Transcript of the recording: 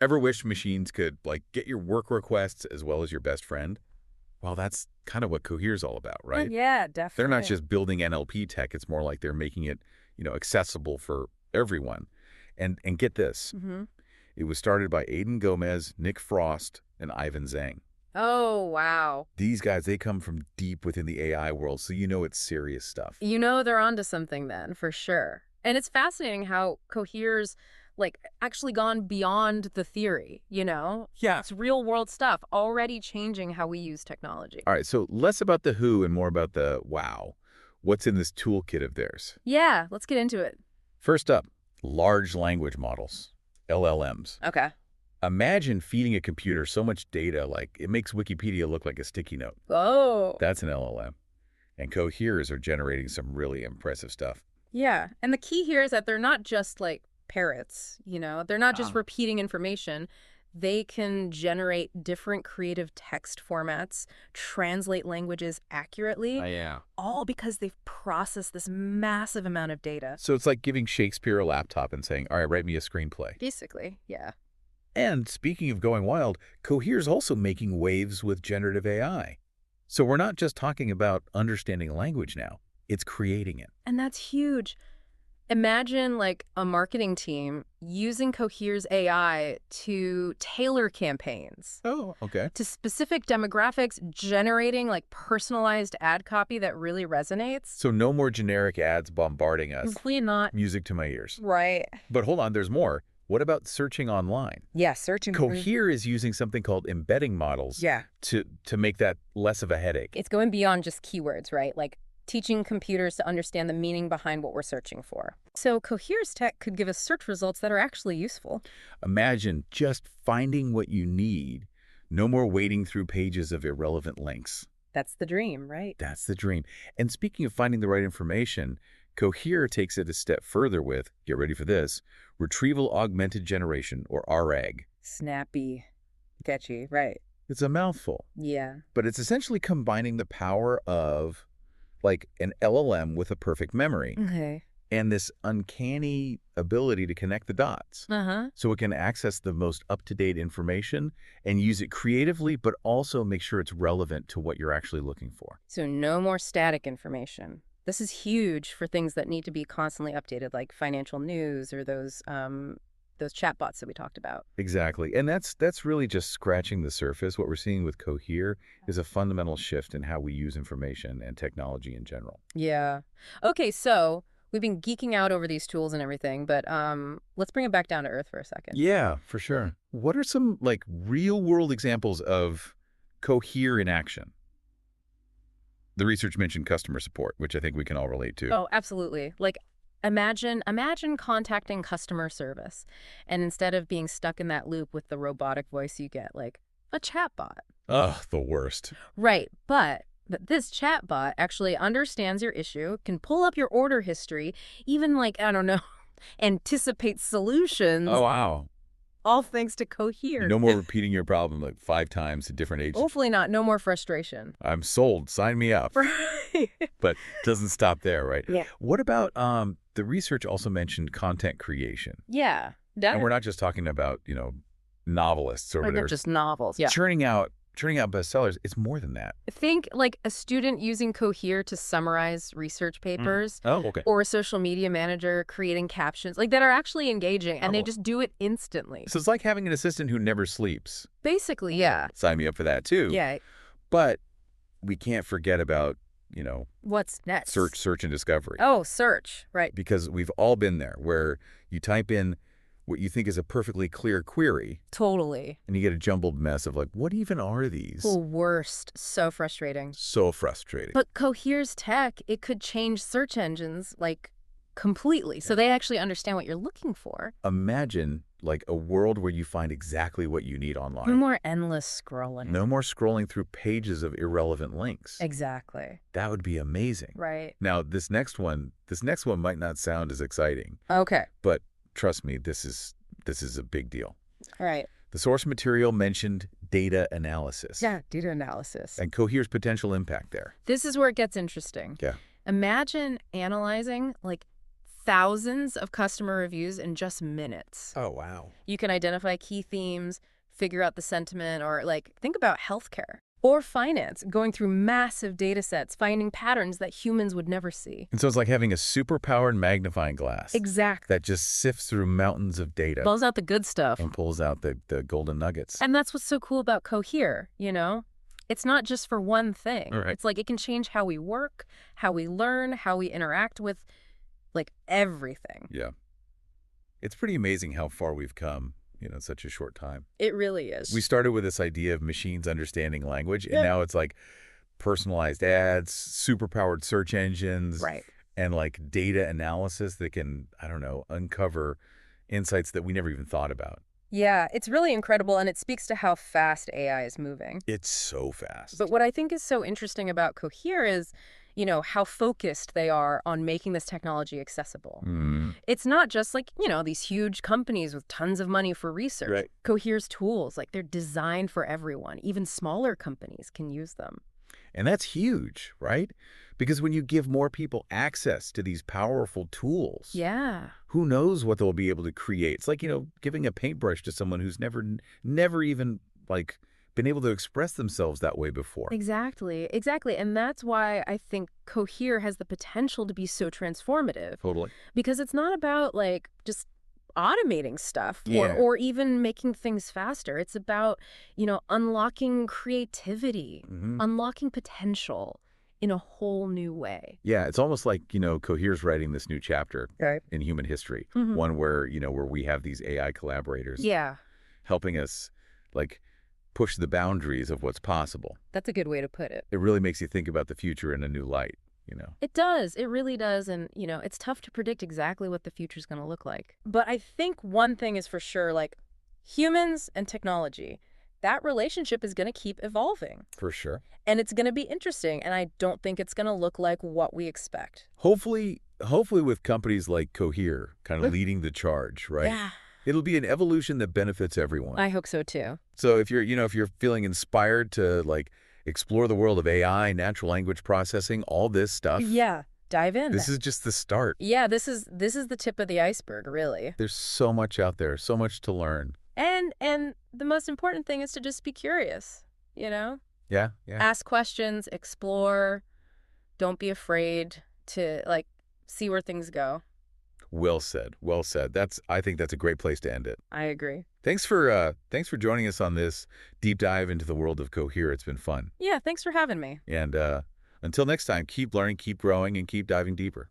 Ever wish machines could, like, get your work requests as well as your best friend? Well, that's kind of what Cohere's all about, right? Yeah, They're not definitely. just building NLP tech. It's more like they're making it, accessible for everyone. And get this. Hmm. It was started by Aidan Gomez, Nick Frost, and Ivan Zhang. Oh, wow. These guys, they come from deep within the AI world, so you know it's serious stuff. You know they're onto something then, for sure. And it's fascinating how Cohere's actually gone beyond the theory, you know? Yeah. It's real world stuff already changing how we use technology. All right, so less about the who and more about the wow. What's in this toolkit of theirs? Yeah, let's get into it. First up, large language models, LLMs. Okay. Imagine feeding a computer so much data, like it makes Wikipedia look like a sticky note. Oh. That's an LLM. And coheres are generating some really impressive stuff. Yeah. And the key here is that they're not just like parrots, you know? They're not just Ah. repeating information. They can generate different creative text formats, translate languages accurately, Yeah. all because they've processed this massive amount of data. So it's like giving Shakespeare a laptop and saying, all right, write me a screenplay. Basically, yeah. And speaking of going wild, Cohere's also making waves with generative AI. So we're not just talking about understanding language now. It's creating it. And that's huge. Imagine like a marketing team using Cohere's AI to tailor campaigns Oh, okay. to specific demographics, generating like personalized ad copy that really resonates. So no more generic ads bombarding us. Hopefully not. Music to my ears. Right. But hold on, there's more. What about searching online? Yeah, searching. Cohere is using something called embedding models Yeah. to make that less of a headache. It's going beyond just keywords, right? Like teaching computers to understand the meaning behind what we're searching for. So Cohere's tech could give us search results that are actually useful. Imagine just finding what you need. No more wading through pages of irrelevant links. That's the dream, right? That's the dream. And speaking of finding the right information, Cohere takes it a step further with, get ready for this, retrieval augmented generation, or RAG. Snappy, catchy, right? It's a mouthful, Yeah. but it's essentially combining the power of like an LLM with a perfect memory Okay. and this uncanny ability to connect the dots. Uh-huh. So it can access the most up-to-date information and use it creatively, but also make sure it's relevant to what you're actually looking for. So no more static information. This is huge for things that need to be constantly updated, like financial news or those chatbots that we talked about. Exactly. And that's really just scratching the surface. What we're seeing with Cohere is a fundamental shift in how we use information and technology in general. Yeah. Okay, so we've been geeking out over these tools and everything, but let's bring it back down to earth for a second. Yeah, for sure. What are some like real-world examples of Cohere in action? The research mentioned customer support, which I think we can all relate to. Oh, absolutely. Like imagine contacting customer service and instead of being stuck in that loop with the robotic voice you get like a chatbot. Ugh, the worst. Right, but this chatbot actually understands your issue, can pull up your order history, even like, I don't know, anticipate solutions, Oh, wow. all thanks to Cohere. No more repeating your problem like 5 times to different agents. Hopefully not, no more frustration. I'm sold. Sign me up. Right. But it doesn't stop there, right? Yeah. What about the research also mentioned content creation? Yeah. And we're not just talking about, novelists over They're there just novels. Yeah. churning out bestsellers. It's more than that. Think like a student using Cohere to summarize research papers. Oh, okay. Or a social media manager creating captions like that are actually engaging and they Oh. just do it instantly. So it's like having an assistant who never sleeps. Basically, yeah. Sign me up for that too. Yeah. But we can't forget about, What's next? search and discovery. Oh, search. Right. Because we've all been there where you type in what you think is a perfectly clear query Totally. and you get a jumbled mess of like, what even are these? The worst. So frustrating. So frustrating. But Cohere's tech, it could change search engines like completely. So they actually understand what you're looking for. Imagine like a world where you find exactly what you need No online. more endless scrolling. No more scrolling through pages of irrelevant links. Exactly. That would be amazing. Right. Now, this next one might not sound as exciting, Okay. but trust me, this is a big deal. All right. The source material mentioned data analysis. Yeah, data analysis. And Cohere's potential impact there. This is where it gets interesting. Yeah. Imagine analyzing like thousands of customer reviews in just minutes. Oh, wow. You can identify key themes, figure out the sentiment, or think about healthcare or finance, going through massive data sets, finding patterns that humans would never see. And so it's like having a super-powered magnifying glass. Exactly. That just sifts through mountains of data. Pulls out the good stuff. And pulls out the golden nuggets. And that's what's so cool about Cohere, It's not just for one thing. Right. It's like it can change how we work, how we learn, how we interact with, everything. Yeah. It's pretty amazing how far we've come, in such a short time. It really is. We started with this idea of machines understanding language, and now it's like personalized ads, super-powered search engines, Right. and data analysis that can, uncover insights that we never even thought about. Yeah, it's really incredible, and it speaks to how fast AI is moving. It's so fast. But what I think is so interesting about Cohere is, how focused they are on making this technology accessible. It's not just these huge companies with tons of money for research. Right. Cohere's tools, they're designed for everyone. Even smaller companies can use them. And that's huge, right? Because when you give more people access to these powerful tools, Yeah. who knows what they'll be able to create? It's like, giving a paintbrush to someone who's never even been able to express themselves that way before. Exactly. And that's why I think Cohere has the potential to be so transformative. Totally. Because it's not about just automating stuff Yeah. or even making things faster. It's about, unlocking creativity, unlocking potential in a whole new way. Yeah, it's almost like, Cohere's writing this new chapter Right. in human history, Mhm. one where, where we have these AI collaborators Yeah, helping us, push the boundaries of what's possible. that's a good way to put it. It really makes you think about the future in a new light, It does. It really does. And, it's tough to predict exactly what the future's going to look like. But I think one thing is for sure, humans and technology, that relationship is going to keep evolving. For sure. And it's going to be interesting. And I don't think it's going to look like what we expect. Hopefully with companies like Cohere kind of leading the charge, right? Yeah. It'll be an evolution that benefits everyone. I hope so, too. So if you're feeling inspired to explore the world of AI, natural language processing, all this stuff, Yeah. Dive in. this is just the start. Yeah, this is the tip of the iceberg, really. There's so much out there, so much to learn. And the most important thing is to just be curious, Yeah. Ask questions, explore, don't be afraid to see where things go. Well said. Well said. I think that's a great place to end it. I agree. Thanks for joining us on this deep dive into the world of Cohere. It's been fun. Yeah, thanks for having me. And until next time, keep learning, keep growing, and keep diving deeper.